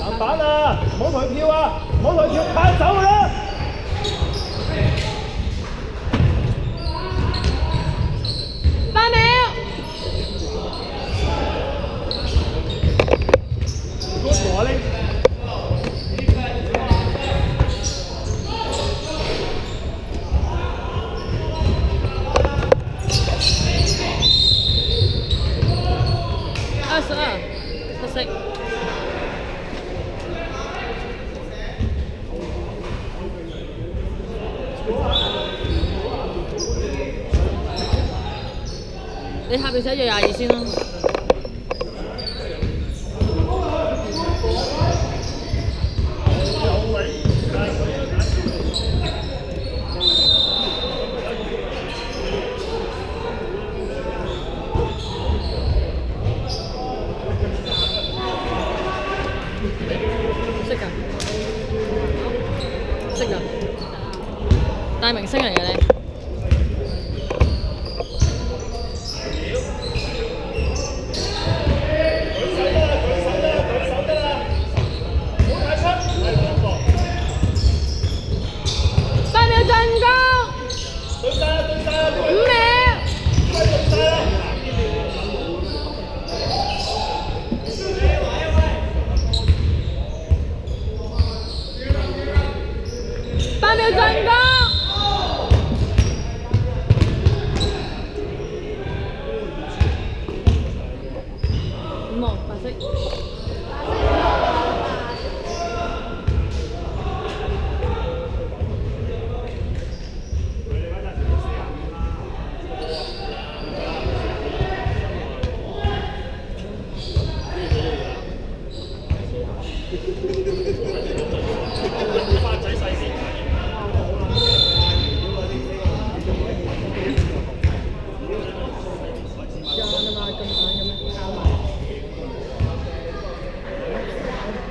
籃板啊！唔好同佢跳啊！唔好同佢跳，擺走佢啦！8秒。我呢？22，失色。你下邊寫住22先啦。識㗎，識㗎，大明星嚟嘅你。8秒進攻。5號白色。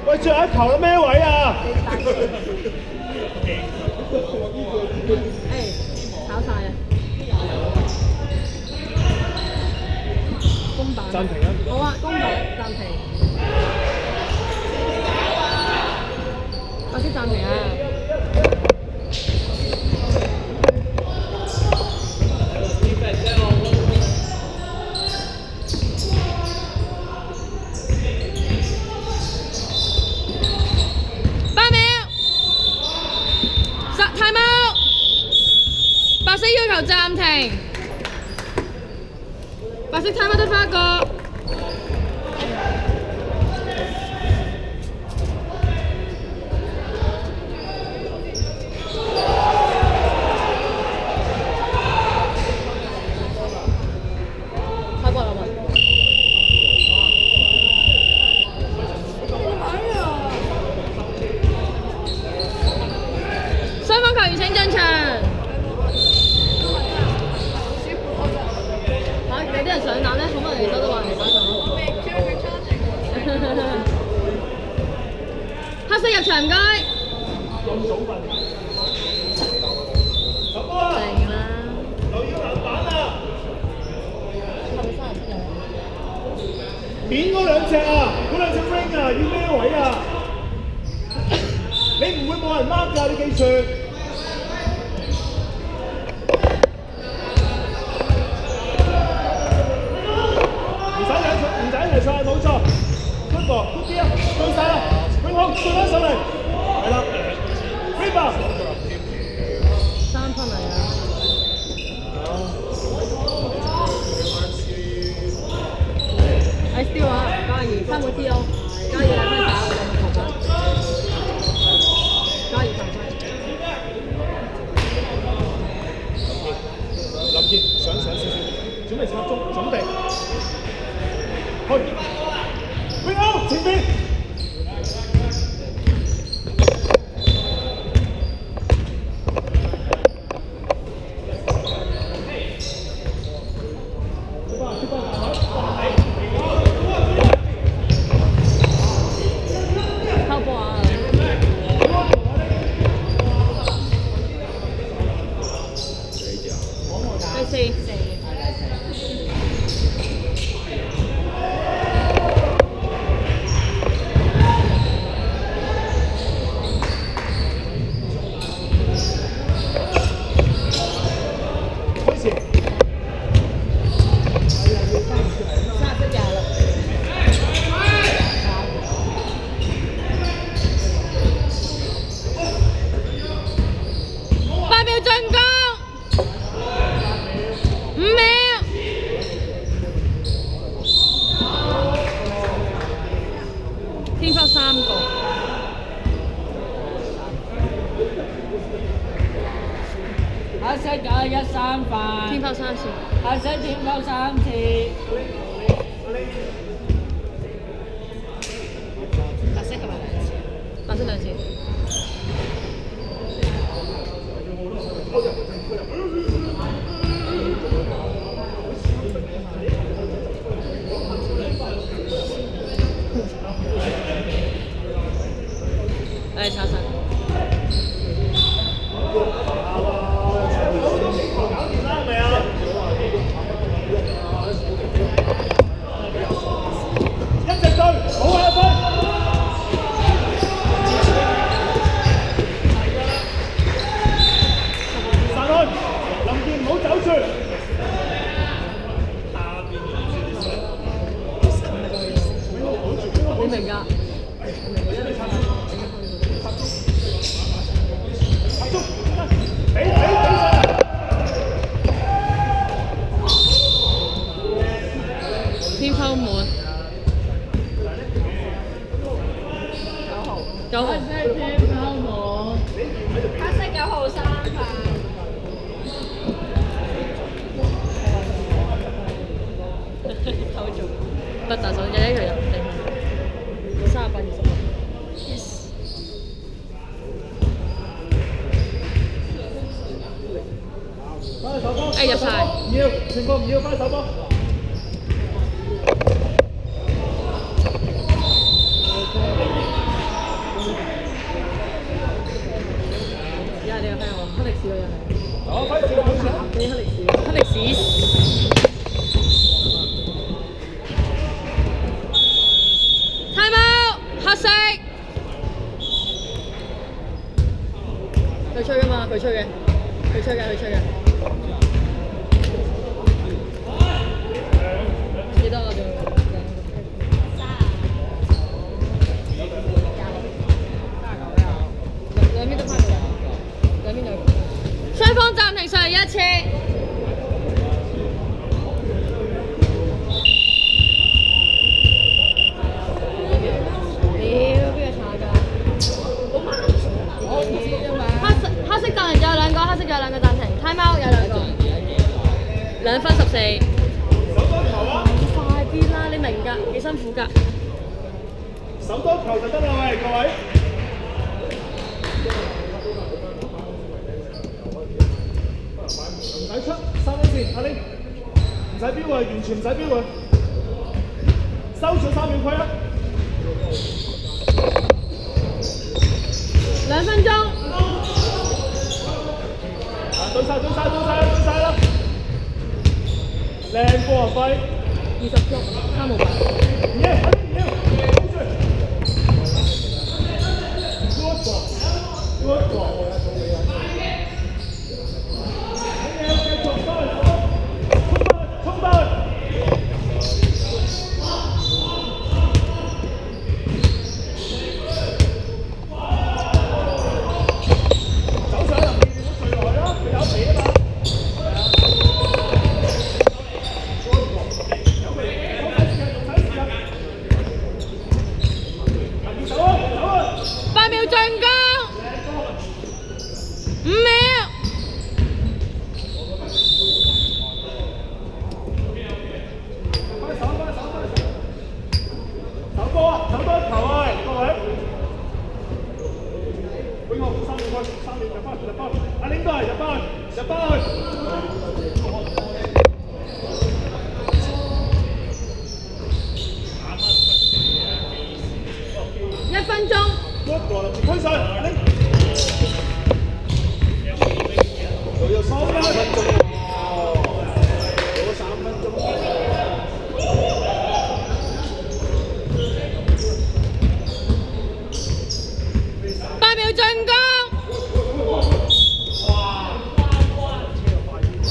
喂，最後一球係咩位啊？炒晒啊！公版。暫停啊！好啊，公版暫停。我先暫停啊！白色要求暫停，白色 time out 得返一個。開波啦嘛！雙方球員請進場。有啲人上籃咧，好多人嚟收都話嚟打球。黑色入場唔該。定啦。留意籃板啊！面嗰兩隻啊，嗰兩隻 ring 啊，要咩位啊？你唔會冇人 mark 㗎，你記住。冇錯 ，good ball，good 啲啊，對晒啦，永康對翻上嚟，係啦 ，rebound， 3分嚟啊！係 steal 啊，加2，3個 steal，加2兩分打，兩個球分，加2球分。林健上少少，準備插中，準備，去。永康前邊。4。開始。8秒進攻，5秒。天拋3個。黑色913分，天拋3次。黑色天拋3次。白色係咪2次？白色2次。嚟查實。一直對，好下分。散開，林健唔好走住。你明㗎？合足，俾上。天拋滿。9號。黑色天拋滿，黑色9號3分。偷做。不打手，日一條人定38、26。Yes。翻手波。入晒。唔要，全部唔要翻手波。而家你有睇我黑歷史嗰樣係。好，快啲好住。啲黑歷史。黑歷史。time out，黑色。佢吹㗎嘛，佢吹嘅。幾多啊？仲兩邊都拍到，兩邊有。雙方暫停1次。黑色暫停仲有兩個，黑色仲有兩個暫停 ，time out 有兩個，2分14。快啲啦，你明㗎，幾辛苦㗎。手多球就得啦，喂，各位。唔使出3分線，阿玲，唔使標啊，完全唔使標啊，收咗3秒規啊。2分鐘。對晒啦！靚波啊，輝20足，3號牌。唔要，good ball，衝翻去！走上林健，你唔好垂落去啦，佢有皮啊嘛。8秒進攻。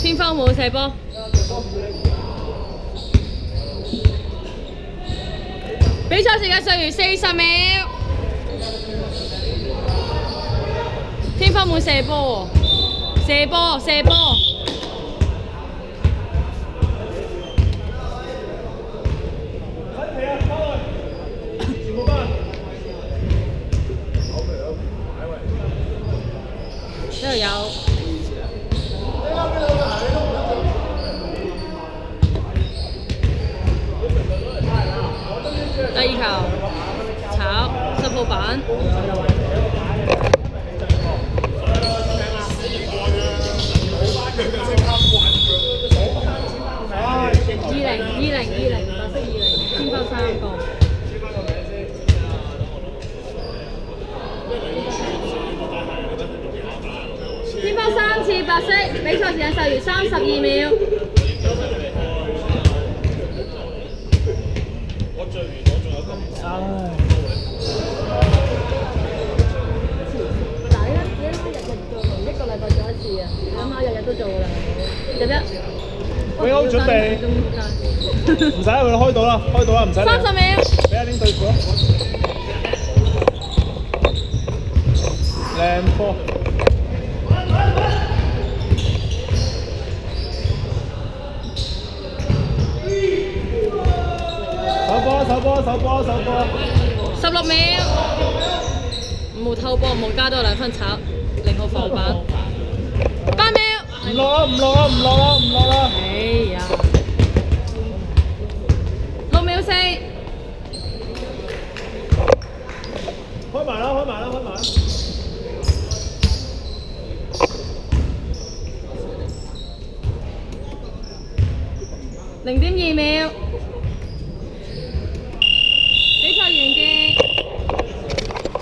天方冇射波。比賽時間剩餘40秒。天方冇射波喎，射波射波。呢度有。第二球，炒10號板。20，白色20，天方3個。天方3次白色，比賽時間剩餘32秒。嗱，你日日做，1個禮拜做1次啊！你諗下，日日都做㗎啦，日日。永好準備，唔使佢開到啦，開到啦，唔使。30秒。俾阿丁對付啦。靚波。手波。16秒。冇偷波，冇加多2分炒，0號防板。8秒。唔落啦！哎呀！6秒4。開埋啦！0.2秒。